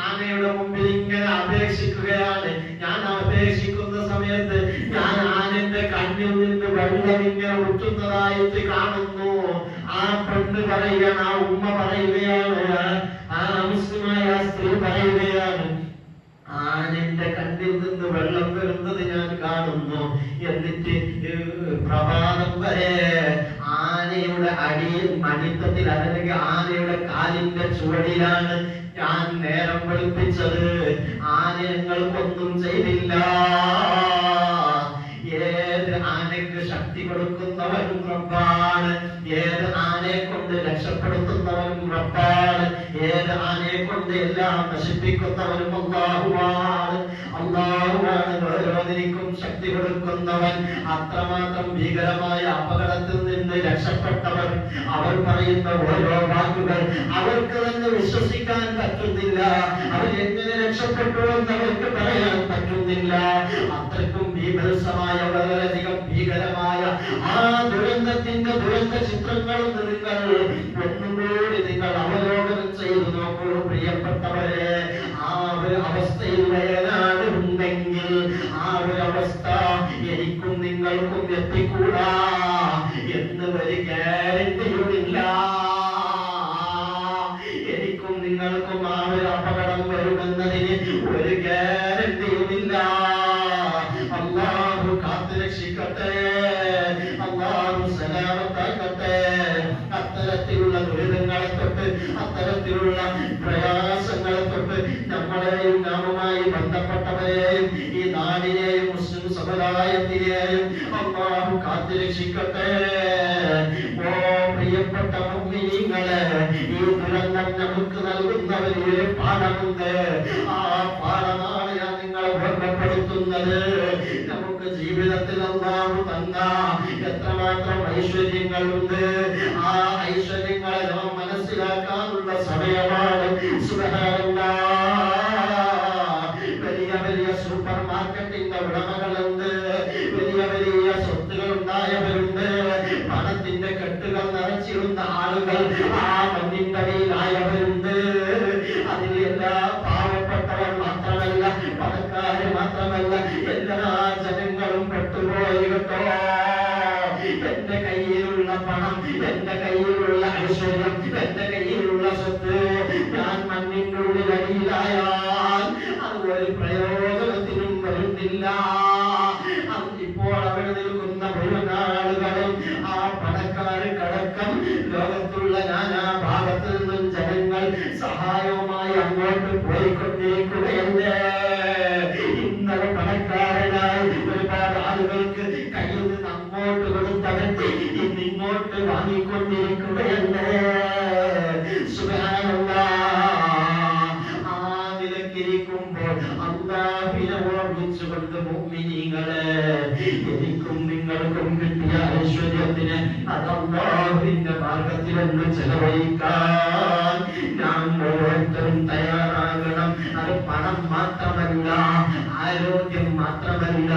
ആനയുടെ മുമ്പിൽ ഇങ്ങനെ അപേക്ഷിക്കുകയാണ്. ഞാൻ അപേക്ഷിക്കുന്ന സമയത്ത് ഞാൻ ആനന്റെ കണ്ണിൽ നിന്ന് വെള്ളം ഇങ്ങനെ ഉറ്റുന്നതായിട്ട് കാണുന്നു. ആ പെണ്ണ് പറയുകയാണ്, ആ ഉമ്മ പറയുകയാണ്, ആ മുസ്ലിമായ സ്ത്രീ പറയുകയാണ്, ആനന്റെ കണ്ണിൽ നിന്ന് വെള്ളം വരുന്നത് ഞാൻ കാണുന്നു. എന്നിട്ട് പ്രഭാതം വരെ ആനയുടെ അടിയിൽ മണിത്തത്തിൽ, അല്ലെങ്കിൽ ആനയുടെ കാലിന്റെ ചുവടിലാണ് ഞാൻ നേരം വെളുപ്പിച്ചത്. ആന ഞങ്ങൾക്കൊന്നും ചെയ്തില്ല. ഏത് ആനയ്ക്ക് ശക്തി കൊടുക്കുന്നവരും റബ്ബാണ്. ഏത് ആനയെ കൊണ്ട് രക്ഷപ്പെടുത്തുന്നവരും റബ്ബാണ്. ഏത് ആനയെ കൊണ്ട് എല്ലാം നശിപ്പിക്കുന്നവരും അല്ലാഹുവാണ്. അല്ലാഹുവാണ് ഓരോന്നിനും ശക്തി കൊടുക്കുന്നവൻ. അത്രമാത്രം ഭീകരമായ അപകടത്തിൽ നിന്ന് രക്ഷപ്പെട്ടവർ അവർ പറയുന്ന ഓരോ വാക്കുകൾ അവർക്ക് തന്നെ വിശ്വസിക്കാൻ പറ്റുന്നില്ല. അവർ എങ്ങനെ രക്ഷപ്പെട്ടു എന്ന് അവർക്ക് പറയാൻ പറ്റുന്നില്ല. അത്രക്കും ഭീകരമായ, വളരെയധികം ഭീകരമായ ആ ദുരന്തത്തിന്റെ ദുരന്ത ചിത്രങ്ങളും നിങ്ങൾ ഒന്നുകൂടി നിങ്ങൾ അവലോകനം ചെയ്തു നോക്കൂ പ്രിയപ്പെട്ടവരെ. ആ ഒരു അവസ്ഥയിൽ വയനാട് ഉണ്ടെങ്കിൽ ആ ഒരു അവസ്ഥ എനിക്കും നിങ്ങൾക്കും എത്തിക്കൂടാ എന്ന് ഒരു ഗ്യാരണ്ടിയുമില്ല. എനിക്കും നിങ്ങൾക്കും ആ ഒരു അപകടം വരുമെന്നതിന് ഒരു ഗ്യാരണ്ടിയുമില്ല. അല്ലാഹു കാത്തുരക്ഷിക്കട്ടെ, അല്ലാഹു സലാമത്താക്കട്ടെ. അത്തരത്തിലുള്ള ദുരിതങ്ങളെ തൊട്ട്, അത്തരത്തിലുള്ള പ്രയാസങ്ങളെ തൊട്ട് നമ്മളെയും നാമുമായി ബന്ധപ്പെട്ടവരെയും ഈ നാടിനെയും മുസ്ലിം സമുദായത്തിനെയും അല്ലാഹു കാത്തുരക്ഷിക്കട്ടെ. ഓ പ്രിയപ്പെട്ട മുഅ്മിനീങ്ങളെ, ഈ ദുരന്തം നമുക്ക് നൽകുന്ന വലിയൊരു പാഠമുണ്ട്. ആ പാഠമാണ് ഞാൻ നിങ്ങളെ ഓർമ്മപ്പെടുത്തുന്നത്. നമുക്ക് ജീവിതം ജീവിതത്തിൽ അല്ലാഹു തന്ന എത്രമാത്രം ഐശ്വര്യങ്ങളുണ്ട്. ആ ഐശ്വര്യങ്ങളെ നാം മനസ്സിലാക്കാനുള്ള സമയമാണ്. സുബ്ഹാനല്ലാഹ്, വലിയ വലിയ സൂപ്പർ മാർക്കറ്റിന്റെ ഉടമകളുണ്ട്, വലിയ വലിയ സ്വത്തുകൾ ഉണ്ടായവരുണ്ട്, പണത്തിന്റെ കെട്ടുകൾ നിറച്ചിരുന്ന ആളുകൾ ആ മണ്ണിൻ്റെയിലായവരുണ്ട്. അതിൽ എല്ലാ പാവപ്പെട്ടവർ മാത്രമല്ല, പണക്കാര് മാത്രമല്ല, എല്ലാ ജനങ്ങളും പെട്ടുപോയി കേട്ടോ. എന്റെ കയ്യിലുള്ള പണം, എന്റെ കയ്യിലുള്ള ഐശ്വര്യം, എന്റെ കയ്യിലുള്ള സ്വത്ത് ഞാൻ മണ്ണിന്റെ ഉള്ളിലടിയിലായാൽ അത് ഒരു പ്രയോജനത്തിനും വരുന്നില്ല. ഇപ്പോൾ അവിടെ നിൽക്കുന്ന മുഴുവൻ ആളുകളും ആ പണക്കാർക്കടക്കം ലോകത്തുള്ള നാനാ ഭാഗത്തു നിന്നും ജനങ്ങൾ സഹായവുമായി അങ്ങോട്ട് പോയിക്കൊണ്ടിരിക്കുകയല്ലേ. ഇന്നലെ പണക്കാരനായി ഒരുപാട് ആളുകൾക്ക് കയ്യിൽ നിന്ന് അങ്ങോട്ട് കൊടുത്തവർക്ക് ഇന്ന് ഇങ്ങോട്ട് വാങ്ങിക്കൊണ്ടിരിക്കുകയല്ലേ. സുബ്ഹാനല്ലാഹ്, ആ നിലക്കിരിക്കുമ്പോൾ അല്ലാഹുവിനെ ഓർമ്മിച്ചുകൊണ്ട് മുഅ്മിനീങ്ങളെ, എനിക്കും നിങ്ങൾക്കും കിട്ടിയ ഐശ്വര്യത്തിന് അത് അല്ലാഹുവിന്റെ മാർഗത്തിലൊന്ന് ചെലവഴിക്കാൻ നാം ഓരോരുത്തരും തയ്യാറാകണം. അത് പണം മാത്രമല്ല, ആരോഗ്യം മാത്രമല്ല,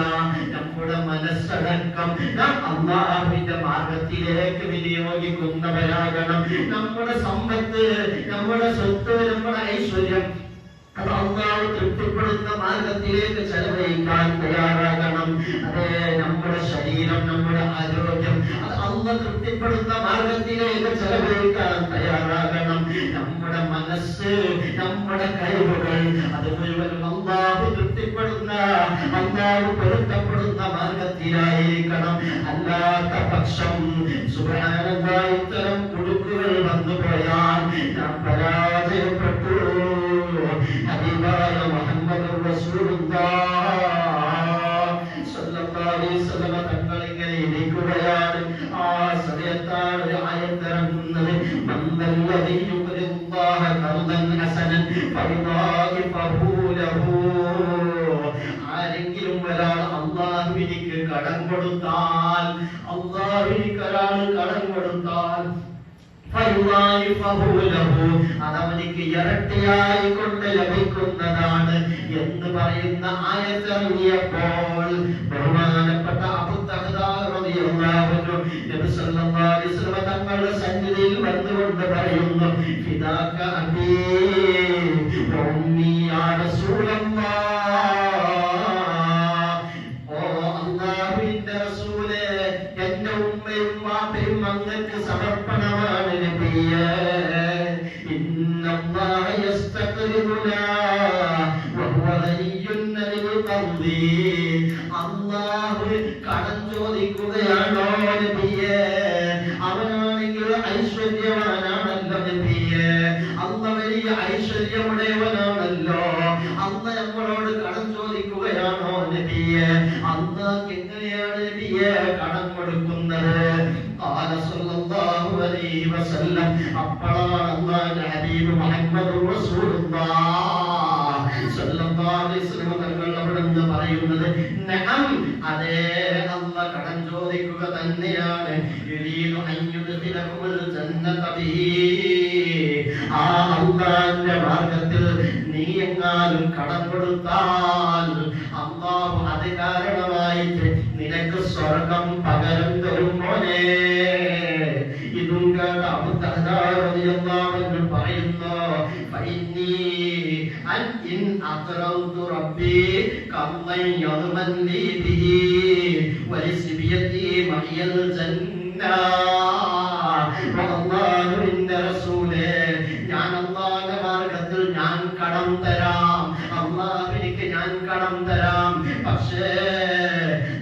നമ്മുടെ മനസ്സടക്കം നാം അല്ലാഹുവിന്റെ മാർഗത്തിലേക്ക് വിനിയോഗിക്കുന്നവരാകണം. നമ്മുടെ സമ്പത്ത്, നമ്മുടെ സ്വത്ത്, നമ്മുടെ ഐശ്വര്യം അത് അല്ലാഹു തൃപ്തിപ്പെടുന്ന മാർഗത്തിലേക്ക് ചെലവഴിക്കാൻ തയ്യാറാകണം. അതെ, നമ്മുടെ ശരീരം, നമ്മുടെ ആരോഗ്യം അത് അല്ലാഹു തൃപ്തിപ്പെടുന്ന മാർഗത്തിലേക്ക് ചെലവഴിക്കാൻ തയ്യാറാകണം. നമ്മുടെ മനസ്സ്, നമ്മുടെ കഴിവുകൾ അത് മുഴുവനും അല്ലാഹു തൃപ്തിപ്പെടുന്ന, അല്ലാഹു പൊരുത്തപ്പെടുന്ന മാർഗത്തിലായിരിക്കണം. അല്ലാത്ത പക്ഷം സുബ്ഹാനല്ലാഹ്, ഇത്തരം കുടുക്കുകൾ വന്നുപോയാൽ നാം പരാജയപ്പെട്ടു. ഹബീബായ മുഹമ്മദുർ റസൂലുള്ളാഹ് സ്വല്ലല്ലാഹു അലൈഹി വസല്ലം തങ്ങൾ ഇങ്ങനെ ഇരിക്കുകയാണ്. ആ സമയത്താണ് ഒരു ആയത്ത് ഇറങ്ങുന്നത്. മന്ദല്ലദീ യുഖ്രിദുല്ലാഹ ഖർദൻ ഹസനൻ ഫയുദാഇഫഹു ലഹു. ആരെങ്കിലും ഒരാൾ അല്ലാഹുവിലേക്ക് കടം കൊടുത്താൽ, അല്ലാഹുവിലേക്ക് ഒരാൾ കടം കൊടുത്താൽ അതവനിക്ക് ഇരട്ടിയായി കൊണ്ട് ലഭിക്കുന്നതാണ് എന്ന് പറയുന്ന ആയത്തിറങ്ങിയപ്പോൾ ബഹുമാനപ്പെട്ട അബൂ ദർദാ റളിയല്ലാഹു അൻഹു നബി സല്ലല്ലാഹു അലൈഹി വസല്ലം തങ്ങളുടെ സന്നിധിയിൽ വന്നുകൊണ്ട് പറയുന്നു, ഫിദാക അബീ ഉമ്മി യാ റസൂലല്ലാഹ്. ഓ അല്ലാഹുവിന്റെ റസൂലേ, എന്റെ ഉമ്മയും വാപ്പയും അങ്ങക്ക് സമർപ്പണമാണ്. ഇന്നല്ലാഹ യസ്തഖ്രിദുനാ വഹുവ ഗനിയ്യുൻ അനിൽ ഖർദി. അല്ലാഹു കടം ചോദിക്കുകയാണോ നബിയേ? അവനാണെങ്കിൽ ഐശ്വര്യവാനാണല്ലോ നബിയേ. അല്ലാഹു വലിയ ഐശ്വര്യമുള്ളവനാണല്ലോ. അല്ലാഹു നമ്മളോട് കടം ചോദിക്കുകയാണോ നബിയേ? അല്ലാഹു എങ്ങനെയാണ് നബിയേ കടം കൊടുക്കുന്നത്? ഖാല സല്ലല്ലാഹു അലൈഹി വസല്ലം, അപ്പോഴാണ് അല്ലാഹുവിന്റെ ഹബീബ് മുഹമ്മദുർ റസൂലുള്ളാഹി സല്ലല്ലാഹു അലൈഹി വസല്ലം തങ്ങൾ അവിടുന്ന് പറയുന്നത്, നഅം, അതേ, അല്ലാഹു കടം ചോദിക്കുക തന്നെയാണ്. യുരീദു അൻ യുദ്ഖിലകുൽ ജന്നത ബിഹി. ആ അല്ലാഹുവിന്റെ മാർഗ്ഗത്തിൽ നീ എങ്ങാനും കടം കൊടുത്താൽ അല്ലാഹു അത് കാരണമായിട്ട് നിനക്ക് സ്വർഗം പകരം തരും മോനെ. ഇതും കേട്ട അബൂ ദർദാ റളിയല്ലാഹു അൻഹു പറയുന്നു, ഫഇന്നി അൻ ഇൻ അഖറൗതു റബ്ബി കമ്മൻ യദ്മൻ ലീ ബിഹി വലിസ്ബിയതി മഹിയൽ ജന്ന. അല്ലാഹുവിന്റെ റസൂലേ, ഞാൻ അല്ലാഹുവിന്റെ മാർഗ്ഗത്തിൽ ഞാൻ കടം തരാം, അല്ലാഹുവിലേക്ക് ഞാൻ കടം തരാം. പക്ഷേ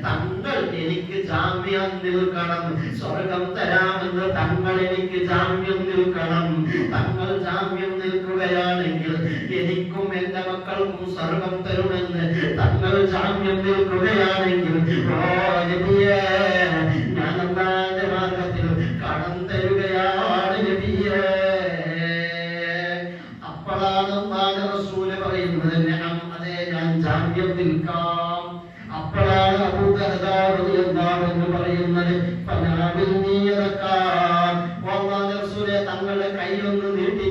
തങ്ങൾ എനിക്ക് ജാമ്യം നിൽക്കണം. സ്വർഗം തരാമെന്ന് തങ്ങൾ എനിക്ക് ജാമ്യം നിൽക്കണം. തങ്ങൾ ജാമ്യം നിൽക്കുകയാണെങ്കിൽ എനിക്കും എന്റെ മക്കൾക്കും സ്വർഗം തരുമെന്ന് തങ്ങൾ ജാമ്യം നിൽക്കുകയാണെങ്കിൽ, ഓ നബിയേ, ഞാൻ അല്ലാഹുവിന്റെ മാർഗ്ഗത്തിൽ കടം തരുകയാണ് നബിയേ. അപ്പോഴാണ് അല്ലാഹുവിന്റെ റസൂല് പറയുന്നത്, നഅം, അതേ, ഞാൻ ജാമ്യം നിൽക്കാം. അപ്പോഴാണ് അബൂ ദർദാ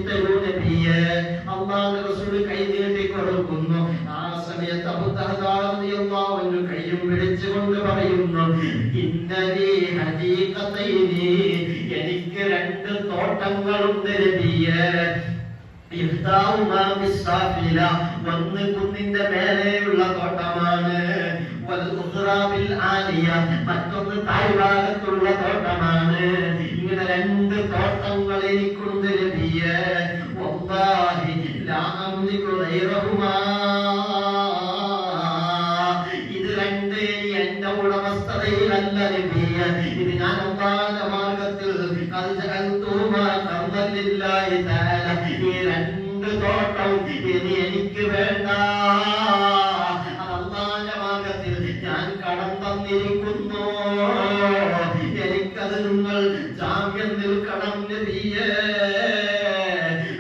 തരൂ നബിയേ. അല്ലാഹുവിന്റെ റസൂൽ കൈ നീട്ടി കൊടുക്കുന്നു. ആ സമയത്ത് അബൂ ദർദാ റളിയല്ലാഹു അൻഹു കൈയും പിടിച്ചുകൊണ്ട് പറയുന്നു, ഇന്നലി ഹദീഖതൈനി, എനിക്ക് രണ്ട് തോട്ടങ്ങളുണ്ട് നബിയേ. ഇഹ്ദാഹുമാ ബിസ്സാഫില, ഒന്ന് കുന്നിന്റെ മേലെയുള്ള തോട്ടമാണ്. വൽ ഉഖ്റാ ബിൽ ആലിയ, മറ്റൊന്ന് താഴ്ഭാഗത്തുള്ള തോട്ടമാണ്. ഇങ്ങനെ രണ്ട് തോട്ടങ്ങൾ എനിക്കുണ്ട് നബിയേ. വല്ലാഹി ലാ അംലികു ഗൈറഹുമാ, ഇത് രണ്ട് എന്റെ ഉടമസ്ഥതയിലല്ല നബിയേ. ഇത് ഞാൻ അല്ലാഹുവിന്റെ മാർഗ്ഗത്തിൽ അൽജഅൽതുമാ ഖർദൻ ലില്ലാഹി തആല, ഈ രണ്ട് തോട്ടം ഇനി എനിക്ക് വേണ്ട, അല്ലാഹുവിന്റെ മാർഗ്ഗത്തിൽ ഞാൻ കടം തന്നിരിക്കുന്നു. എനിക്കത് നിങ്ങൾ ജാമ്യം നിൽക്കണം നബിയേ.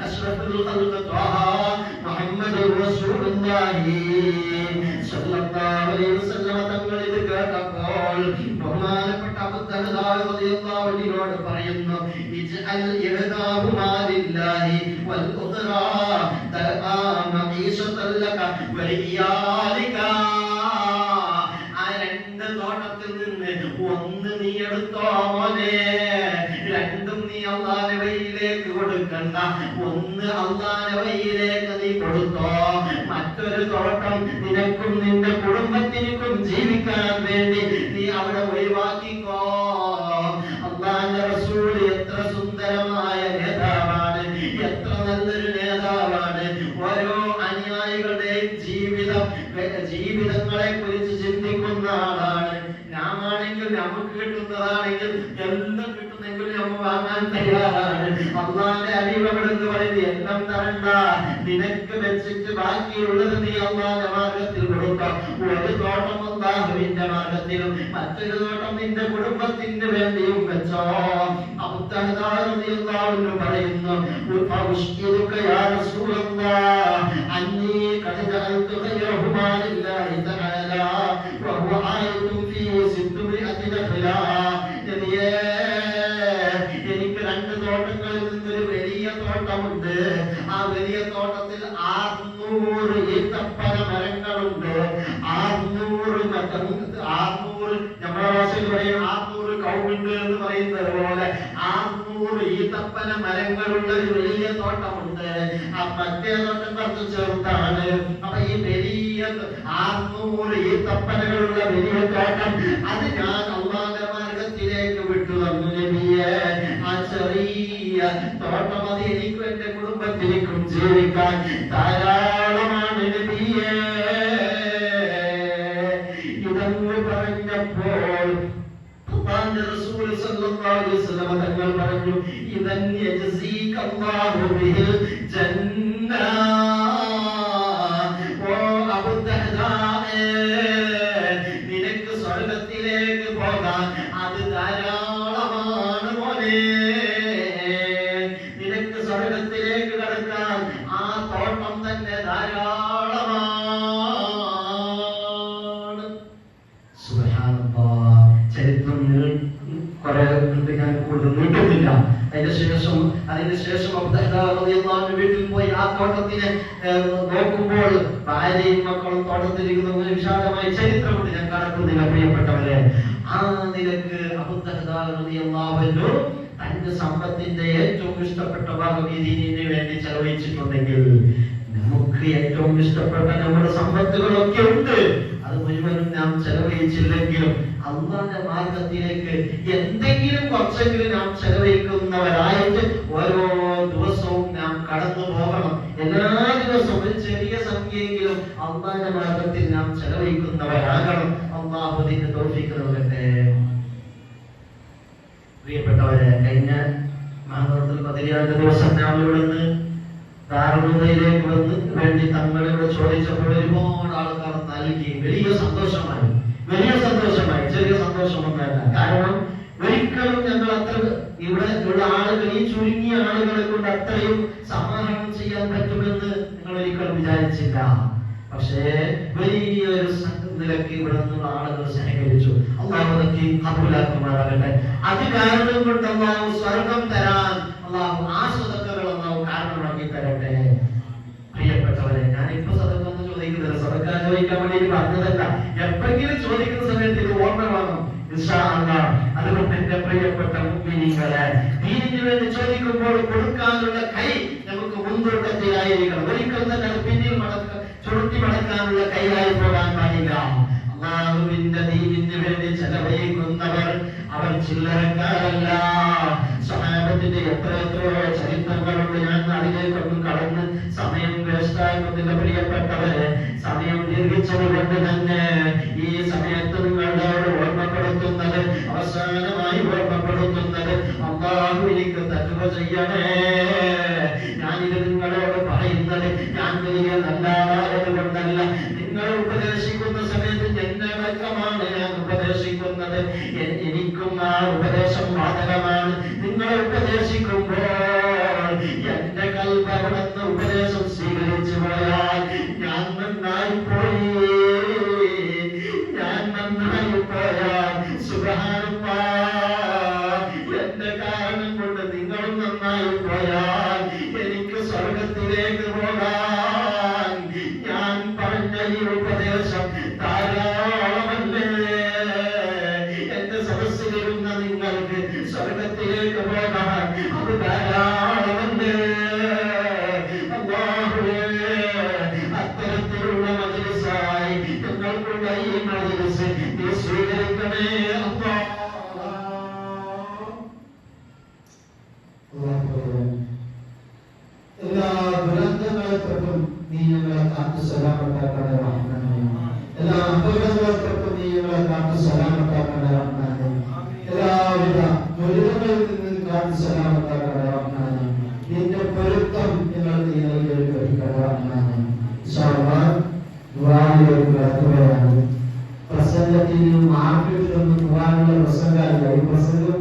അഷ്റഫുൽ ഖൽഖ് ത്വാഹ മുഹമ്മദുർ റസൂലുള്ളാഹി സ്വല്ലല്ലാഹു അലൈഹി വസല്ലം തങ്ങൾ ഇത് കേട്ടപ്പോൾ ബഹുമാനപ്പെട്ട അബൂ ദർദാ റളിയല്ലാഹു അൻഹുവിനോട് പറയുന്നു, ഇജ്അൽ ഇഹ്ദാഹുമാ ലില്ലാഹി വൽ ഉഖ്റാ മഈശതൻ ലക വലിയാലിക. ആ രണ്ട് തോട്ടത്തിൽ നിന്ന് ഒന്ന് നീ എടുത്തോ മോനെ, രണ്ടും നീ അല്ലാഹുവിന്റെ വഴിയിലേക്ക് കൊടുക്കണ്ട. ഒന്ന് അല്ലാഹുവിന്റെ വഴിയിലേക്ക് നീ കൊടുത്തോ, മറ്റൊരു തോട്ടം നിനക്കും നിന്റെ കുടുംബത്തിനും ജീവിക്കാൻ വേണ്ടി നീ അവിടെ ഒഴിവാക്കിക്കോ. അല്ലാഹുവിന്റെ റസൂൽ എത്ര സുന്ദരമായ നേതാവാണ്, എത്ര നല്ലൊരു നേതാവാണ്. ഓരോ അനുയായികളുടെയും ജീവിതങ്ങളെ കുറിച്ച് ചിന്തിക്കുന്ന ആളാണ്. നാമാണെങ്കിൽ നമുക്ക് കിട്ടുന്നതാണെങ്കിൽ എല്ലാം കിട്ടുന്നെങ്കിൽ നമ്മൾ വാങ്ങാൻ തയ്യാറാണ്. അള്ളാന്റെ അടിമകളെന്ന് പറയുന്നത് എല്ലാം തരണ്ട, നിനക്ക് വെച്ചിട്ട് ബാക്കിയുള്ളത് നീ അള്ളാന്റെ മാർഗത്തിൽ കൊടുക്കാം. ഒരു തോട്ടം അല്ലാഹുവിന്റെ മാർഗത്തിലും മറ്റൊരു തോട്ടം നിന്റെ കുടുംബത്തിന് വേണ്ടിയും വെച്ചോ. അബൂ ദർദാ റളിയല്ലാഹു അൻഹു പറയുന്നു, ഫഉശ്കിറുക യാ റസൂലല്ലാഹ് അന്നീ ഖദ് ജഅൽതു ഖൈറഹുമാ ലില്ലാഹി തആല വഹുവ ആയതുൻ ഫീ 600 നഖ്ല. എനിക്ക് രണ്ട് തോട്ടങ്ങളിൽ നിന്നൊരു വലിയ തോട്ടമുണ്ട്. ആ വലിയ തോട്ടത്തിൽ 600 ഈത്തപ്പന മരങ്ങളുണ്ട്. 600 നമ്മുടെ ഭാഷയിൽ പറയും 600 കൗമുണ്ട് എന്ന് പറയുന്നത് പോലെ 600 ഈത്തപ്പന മരങ്ങളുള്ള ഒരു വലിയ തോട്ടമുണ്ട്. ആ മറ്റേ തോട്ടം കുറച്ച് ചെറുതാണ്. അപ്പൊ ഈ വലിയ 600 ഈത്തപ്പനകളുള്ള വലിയ തോട്ടം അത് ഞാൻ അല്ലാഹുവിന്റെ മാർഗത്തിലേക്ക് വിട്ടു തന്നു നബിയേ. ആ ചെറിയ തോട്ടം അത് എനിക്കും എന്റെ കുടുംബത്തിനും ജീവിക്കാൻ ധാരാളമാണ് നബിയേ. ഇതങ്ങ് പറഞ്ഞപ്പോൾ അല്ലാഹുവിന്റെ റസൂൽ സല്ലല്ലാഹു അലൈഹി വസല്ലം തങ്ങൾ പറഞ്ഞു, ഇദൻ യജ്സീക അല്ലാഹു ബിഹിൽ ജന്ന. ഓ അബൂ ദർദാ, നിനക്ക് സ്വർഗ്ഗത്തിലേക്ക് പോകാൻ അത് ധാരാളമാണ് മോനെ. നിനക്ക് സ്വർഗ്ഗത്തിലേക്ക് കടക്കാൻ ആ തോട്ടം തന്നെ ധാരാളമാണ്. സുബ്ഹാനല്ലാഹ്. ചരിത്രം കുറെ ഞാൻ കൂടുതൽ നീട്ടുന്നില്ല. അതിന് ശേഷം അബൂ ദർദാ റളിയല്ലാഹു അൻഹു വീട്ടിൽ പോയി ആ തോട്ടത്തിനെ നോക്കുമ്പോൾ ഭാര്യയും മക്കളും തോട്ടത്തിലിരിക്കുന്ന ഒരു വിശാലമായ ചരിത്രമുണ്ട്. ഞാൻ കടക്കുന്നില്ല പ്രിയപ്പെട്ടവരെ. ആ നിലക്ക് അബൂ ദർദാ റളിയല്ലാഹു അൻഹു തന്റെ സമ്പത്തിന്റെ ഏറ്റവും ഇഷ്ടപ്പെട്ട ഭാഗം ഈ ദീനിന് വേണ്ടി ചെലവഴിച്ചിട്ടുണ്ടെങ്കിൽ നമുക്ക് ഏറ്റവും ഇഷ്ടപ്പെട്ട നമ്മുടെ സമ്പത്തുകളൊക്കെ ഉണ്ട്. അത് മുഴുവനും നാം ചെലവഴിച്ചില്ലെങ്കിലും അല്ലാഹുവിന്റെ മാർഗത്തിലേക്ക് എന്തെങ്കിലും കുറച്ചെങ്കിലും നാം ചെലവഴിക്കുന്നവരായിട്ട് ഓരോ ദിവസവും നാം കടന്നു പോകണം. എല്ലാ ദിവസവും ഒരു ചെറിയ സംഖ്യയെങ്കിലും അല്ലാഹുവിന്റെ മാർഗത്തിൽ നാം ചെലവഴിക്കുന്നവരാകണം. അല്ലാഹു അതിന് തൗഫീഖ് നൽകട്ടെ. പ്രിയപ്പെട്ടവരെ, കഴിഞ്ഞ മഹറത്തുൽ ഖദറിന്റെ ദിവസം നാം ഇവിടുന്ന് ദാറുൽഹുദയിലേക്ക് വന്ന് വേണ്ടി തങ്ങളോട് ചോദിച്ചപ്പോൾ ഒരുപാട് ആൾക്കാർ നൽകി. വലിയ സന്തോഷമായി. ചെറിയ സന്തോഷമൊന്നല്ല. കാരണം ഒരിക്കലും ഞങ്ങൾ അത്ര ഇവിടെ ഉള്ള ആളുകൾ, ഈ ചുരുങ്ങിയ ആളുകളെ കൊണ്ട് അത്രയും സമാഹരണം ചെയ്യാൻ പറ്റുമെന്ന് ഞങ്ങൾ ഒരിക്കലും വിചാരിച്ചില്ല. പക്ഷേ വലിയൊരു നിലയ്ക്ക് ഇവിടെ നിന്നുള്ള ആളുകൾ സഹകരിച്ചു. അല്ലാഹു അതൊക്കെ കബൂലാക്കുമാറാകട്ടെ. അത് കാരണം കൊണ്ട് അല്ലാഹു സ്വർഗം തരാൻ അല്ലാഹു ആ സ്വതക്കകൾ അല്ലാഹു കാരണം ചോദിക്കാൻ വേണ്ടി പറഞ്ഞതല്ല. എപ്പോഴെങ്കിലും ചോദിക്കുന്ന സമയത്ത് ഇത് ഓർമ്മ വേണം. അതുകൊണ്ട് എന്റെ പ്രിയപ്പെട്ട മുഅ്മിനീങ്ങളെ, ദീനിന് വേണ്ടി ചോദിക്കുമ്പോൾ കൊടുക്കാനുള്ള കൈ നമുക്ക് മുൻതൂക്കത്തിലായിരിക്കണം. ഒരിക്കൽ തന്നെ അത് പിന്നിൽ ചുരുട്ടി മടക്കാനുള്ള കൈയായി പോകാൻ പാടില്ല. അല്ലാഹുവിന്റെ ദീനിന് വേണ്ടി ചെലവഴിക്കുന്നവർ അവർ ചില്ലറക്കാരല്ല. സഹാബത്തിന്റെ എത്രയോ ചരിത്രങ്ങളുണ്ട്. ഞാൻ അതിലേക്കൊന്നും കടന്ന് സമയം വേസ്റ്റാകുന്നില്ല. പ്രിയപ്പെട്ടവരെ, സമയം ദീർഘിച്ചത് കൊണ്ട് തന്നെ ഈ സമയത്ത് നിങ്ങളോട് ഓർമ്മപ്പെടുത്തുന്നത്, അവസാനമായി ഓർമ്മപ്പെടുത്തുന്നത്, അല്ലാഹു എനിക്ക് തഖ്വ ചെയ്യണേ. ഞാനിത് നിങ്ങളോട് പറയുന്നത് ഞാൻ വലിയ നല്ലതായത് കൊണ്ടല്ല. നിങ്ങൾ ഉപദേശിക്കുന്ന സമയത്ത് എന്നെ അടക്കമാണ് ഞാൻ ഉപദേശിക്കുന്നത്. എനിക്കും ആ ഉപദേശം ബാധകമാണ്. നിങ്ങൾ ഉപദേശിക്കുമ്പോൾ എന്റെ കൽപ്പന ഉപദേശം സ്വീകരിച്ചു പോയാൽ ഞാൻ നന്നായി പോയി. സുബ്ഹാനല്ലാഹ്, എന്റെ കാരണം കൊണ്ട് നിങ്ങളും നന്നായി പോയാൽ എനിക്ക് സ്വർഗത്തിലേക്ക് പോകാൻ ഞാൻ പറഞ്ഞ ഈ ഉപദേശം ധാരാളമല്ലേ? എന്റെ സദസ്സിലിരുന്ന നിങ്ങൾക്ക് സ്വർഗത്തിലേക്ക് പോകാൻ അത് ധാരാളമല്ലേ? അല്ലാഹുവേ, അത്തരത്തിലുള്ള മജ്‌ലിസായി ഞങ്ങൾക്കുള്ള ഈ മജ്‌ലിസ് നീ സ്വീകരിക്കണേ. എല്ലാ ദുരന്തങ്ങളെ തൊട്ടും നീ ഞങ്ങളെ കാത്തു സലാമത്താക്കണേ റഹ്മാനേ. എല്ലാ അപകടങ്ങളെ തൊട്ടും നീ ഞങ്ങളെ കാത്തു സലാമത്താക്കണേ റഹ്മാനേ. എല്ലാവിധ ദുരിതങ്ങളിൽ നിന്ന് കാത്തു സലാമത്താക്കണേ റഹ്മാനേ. നിന്റെ പൊരുത്തം ഞങ്ങൾ നീ നൽകിയിരിക്കണേ റഹ്മാനേ. ഇൻഷാ അല്ലാഹ് ദുആയിലേക്ക് കടക്കുകയാണ്. പ്രസംഗത്തിന് മാർക്കറ്റിലൊന്നും പോകാനുള്ള പ്രസംഗമല്ല. ഈ പ്രസംഗം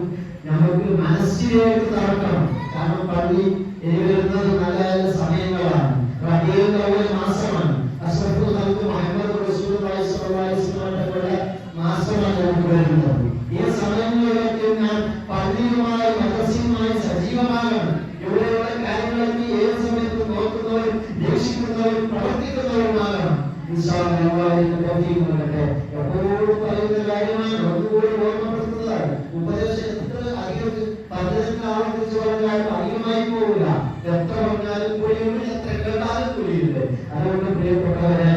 നമുക്ക് മനസ്സിലേക്ക് തറക്കണം. കാരണം പള്ളി വരുന്നത് നല്ല നല്ല സമയങ്ങളാണ്. റബീഉൽ അവ്വൽ മാസമാണ്. അഷ്റഫുൽ ഖൽഖ് മുഹമ്മദ് റസൂലുള്ളാഹി സ്വല്ലല്ലാഹു അലൈഹി വസല്ലം തങ്ങളുടെ മാസമാണ് നമുക്ക് വരുന്നത്. ഈ സമയങ്ങളിലൊക്കെ ഞാൻ പള്ളിയുമായി മദ്രസയുമായി സജീവമാകണം. ഇവിടെയുള്ള കാര്യങ്ങളൊക്കെ ഏത് സമയത്തും നോക്കുന്നവരും വീക്ഷിക്കുന്നവരും പ്രവർത്തിക്കുന്നവരുമാകണം. ഇൻഷാ അല്ലാഹ് തൗഫീഖ് നൽകട്ടെ. എപ്പോഴും പറയുന്ന കാര്യമാണ്, ഒന്നുകൂടി ഓർമ്മപ്പെടുത്തുന്നതാണ്. ഉപദേശം എത്ര അധികം പദ്ധതികൾ ആവർത്തിച്ച് പറഞ്ഞാലും അധികമായി പോകില്ല. എത്ര പറഞ്ഞാലും കൂടിയുണ്ട്, എത്ര കേട്ടാലും കൂടിയുണ്ട്. അതുകൊണ്ട് പ്രിയപ്പെട്ടവരെ,